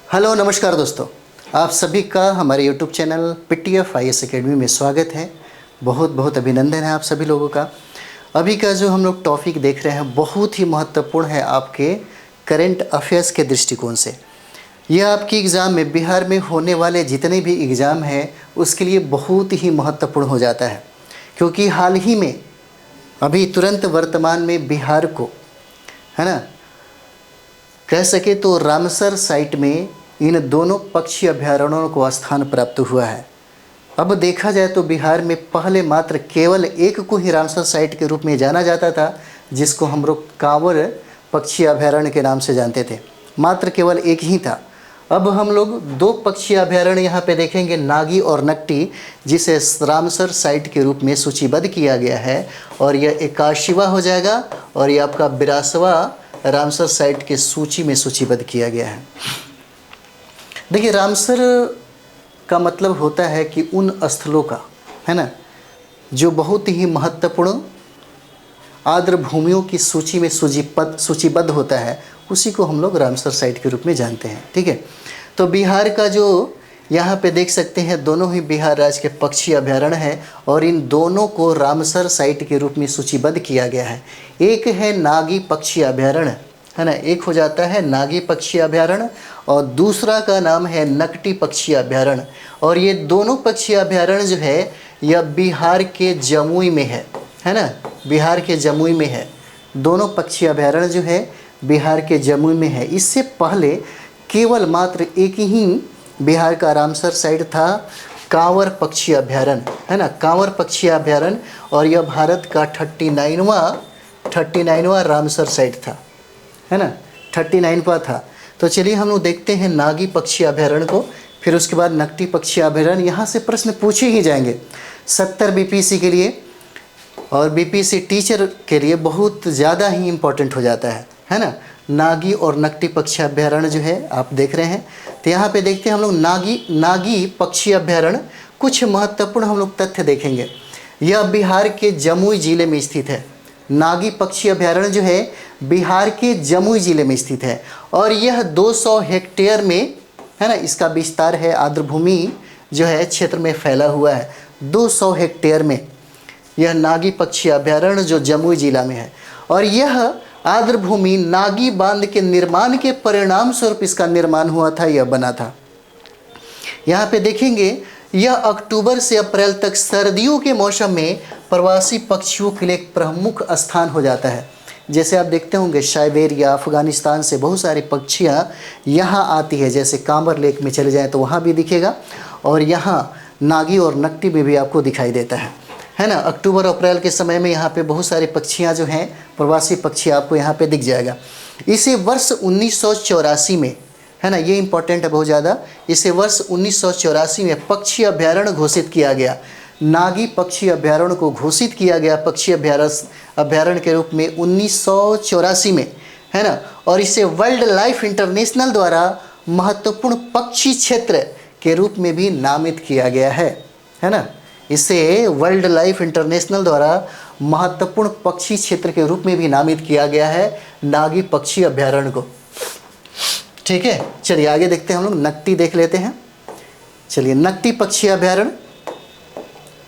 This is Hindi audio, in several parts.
हेलो नमस्कार दोस्तों, आप सभी का हमारे YouTube channel PTF IAS academy में स्वागत है। बहुत बहुत अभिनंदन है आप सभी लोगों का। अभी का जो हम लोग टॉपिक देख रहे हैं बहुत ही महत्वपूर्ण है आपके करंट अफेयर्स के दृष्टिकोण से। यह आपकी एग्ज़ाम में बिहार में होने वाले जितने भी एग्ज़ाम हैं उसके लिए बहुत ही महत्वपूर्ण हो जाता है, क्योंकि हाल ही में अभी तुरंत वर्तमान में बिहार को, है ना, कह सके तो रामसर साइट में इन दोनों पक्षी अभयारण्यों को स्थान प्राप्त हुआ है। अब देखा जाए तो बिहार में पहले मात्र केवल एक को ही रामसर साइट के रूप में जाना जाता था, जिसको हम लोग कांवर पक्षी अभयारण्य के नाम से जानते थे। मात्र केवल एक ही था। अब हम लोग दो पक्षी अभयारण्य यहाँ पे देखेंगे, नागी और नकटी, जिसे रामसर साइट के रूप में सूचीबद्ध किया गया है। और यह 81वां हो जाएगा और यह आपका 82वां रामसर साइट के सूची में सूचीबद्ध किया गया है। देखिए, रामसर का मतलब होता है कि उन स्थलों का, है ना, जो बहुत ही महत्वपूर्ण आर्द्र भूमियों की सूची में सूचीबद्ध होता है, उसी को हम लोग रामसर साइट के रूप में जानते हैं। ठीक है, तो बिहार का जो यहाँ पे देख सकते हैं, दोनों ही बिहार राज्य के पक्षी अभयारण्य हैं और इन दोनों को रामसर साइट के रूप में सूचीबद्ध किया गया है। एक है नागी पक्षी अभयारण्य, है ना, एक हो जाता है नागी पक्षी अभयारण्य और दूसरा का नाम है नकटी पक्षी अभयारण्य। और ये दोनों पक्षी अभयारण्य जो है यह बिहार के जमुई में है ना, बिहार के जमुई में है। दोनों पक्षी अभयारण्य जो है बिहार के जमुई में है। इससे पहले केवल मात्र एक ही बिहार का रामसर साइट था, कांवर पक्षी अभयारण्य, है ना, कांवर पक्षी अभयारण्य, और यह भारत का 39वां रामसर साइट था, है ना, 39वां था। तो चलिए हम लोग देखते हैं नागी पक्षी अभयारण्य को, फिर उसके बाद नकटी पक्षी अभयारण्य। यहाँ से प्रश्न पूछे ही जाएंगे 70 बीपीसी के लिए, और बीपीसी टीचर के लिए बहुत ज़्यादा ही इम्पोर्टेंट हो जाता है ना। नागी और नकटी पक्षी अभयारण्य जो है आप देख रहे हैं। तो यहाँ पे देखते हैं हम लोग नागी पक्षी अभयारण्य। कुछ महत्वपूर्ण हम लोग तथ्य देखेंगे। यह बिहार के जमुई जिले में स्थित है। नागी पक्षी अभयारण्य जो है बिहार के जमुई जिले में स्थित है और यह 200 हेक्टेयर में, है ना, इसका विस्तार है, आर्द्रभूमि जो है क्षेत्र में फैला हुआ है। 200 हेक्टेयर में यह नागी पक्षी अभयारण्य जो जमुई जिला में है। और यह आर्द्रभूमि नागी बांध के निर्माण के परिणाम स्वरूप इसका निर्माण हुआ था, यह बना था। यहाँ पे देखेंगे यह अक्टूबर से अप्रैल तक सर्दियों के मौसम में प्रवासी पक्षियों के लिए एक प्रमुख स्थान हो जाता है। जैसे आप देखते होंगे साइबेरिया, अफगानिस्तान से बहुत सारी पक्षियाँ यहाँ आती है। जैसे कांवर लेक में चले जाएं तो वहाँ भी दिखेगा, और यहाँ नागी और नकटी में भी आपको दिखाई देता है ना। अक्टूबर अप्रैल के समय में यहाँ पे बहुत सारी पक्षियाँ जो हैं, प्रवासी पक्षी आपको यहाँ पे दिख जाएगा। इसे वर्ष 1984 में, है ना, ये इंपॉर्टेंट है बहुत ज़्यादा, इसे वर्ष 1984 में पक्षी अभयारण्य घोषित किया गया। नागी पक्षी अभयारण्य को घोषित किया गया पक्षी अभयारण्य के रूप में 1984 में, है ना। और इसे वर्ल्ड लाइफ इंटरनेशनल द्वारा महत्वपूर्ण पक्षी क्षेत्र के रूप में भी नामित किया गया है ना। इसे वर्ल्ड लाइफ इंटरनेशनल द्वारा महत्वपूर्ण पक्षी क्षेत्र के रूप में भी नामित किया गया है नागी पक्षी अभयारण्य को। ठीक है, चलिए आगे देखते हैं हम लोग। नकटी देख लेते हैं। चलिए, नकटी पक्षी अभयारण्य,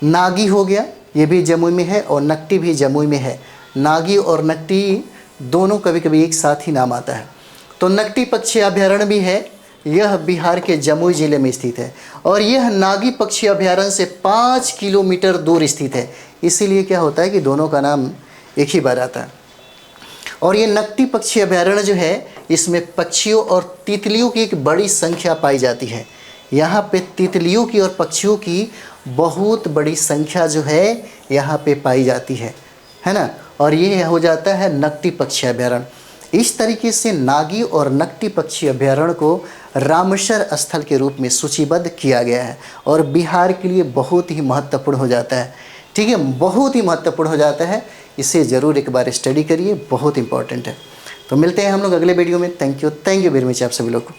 नागी हो गया, ये भी जमुई में है, और नकटी भी जमुई में है। नागी और नकटी दोनों कभी कभी एक साथ ही नाम आता है। तो नकटी पक्षी अभयारण्य भी है, यह बिहार के जमुई जिले में स्थित है और यह नागी पक्षी अभयारण्य से 5 किलोमीटर दूर स्थित है। इसीलिए क्या होता है कि दोनों का नाम एक ही बार आता है। और ये नकटी पक्षी अभयारण्य जो है, इसमें पक्षियों और तितलियों की एक बड़ी संख्या पाई जाती है। यहाँ पे तितलियों की और पक्षियों की बहुत बड़ी संख्या जो है यहाँ पे पाई जाती है ना। और ये हो जाता है नकटी पक्षी अभयारण्य। इस तरीके से नागी और नकटी पक्षी अभयारण्य को रामसर स्थल के रूप में सूचीबद्ध किया गया है और बिहार के लिए बहुत ही महत्वपूर्ण हो जाता है। ठीक है, बहुत ही महत्वपूर्ण हो जाता है। इसे ज़रूर एक बार स्टडी करिए, बहुत इंपॉर्टेंट है। तो मिलते हैं हम लोग अगले वीडियो में। थैंक यू वेरी मच आप सभी लोग को।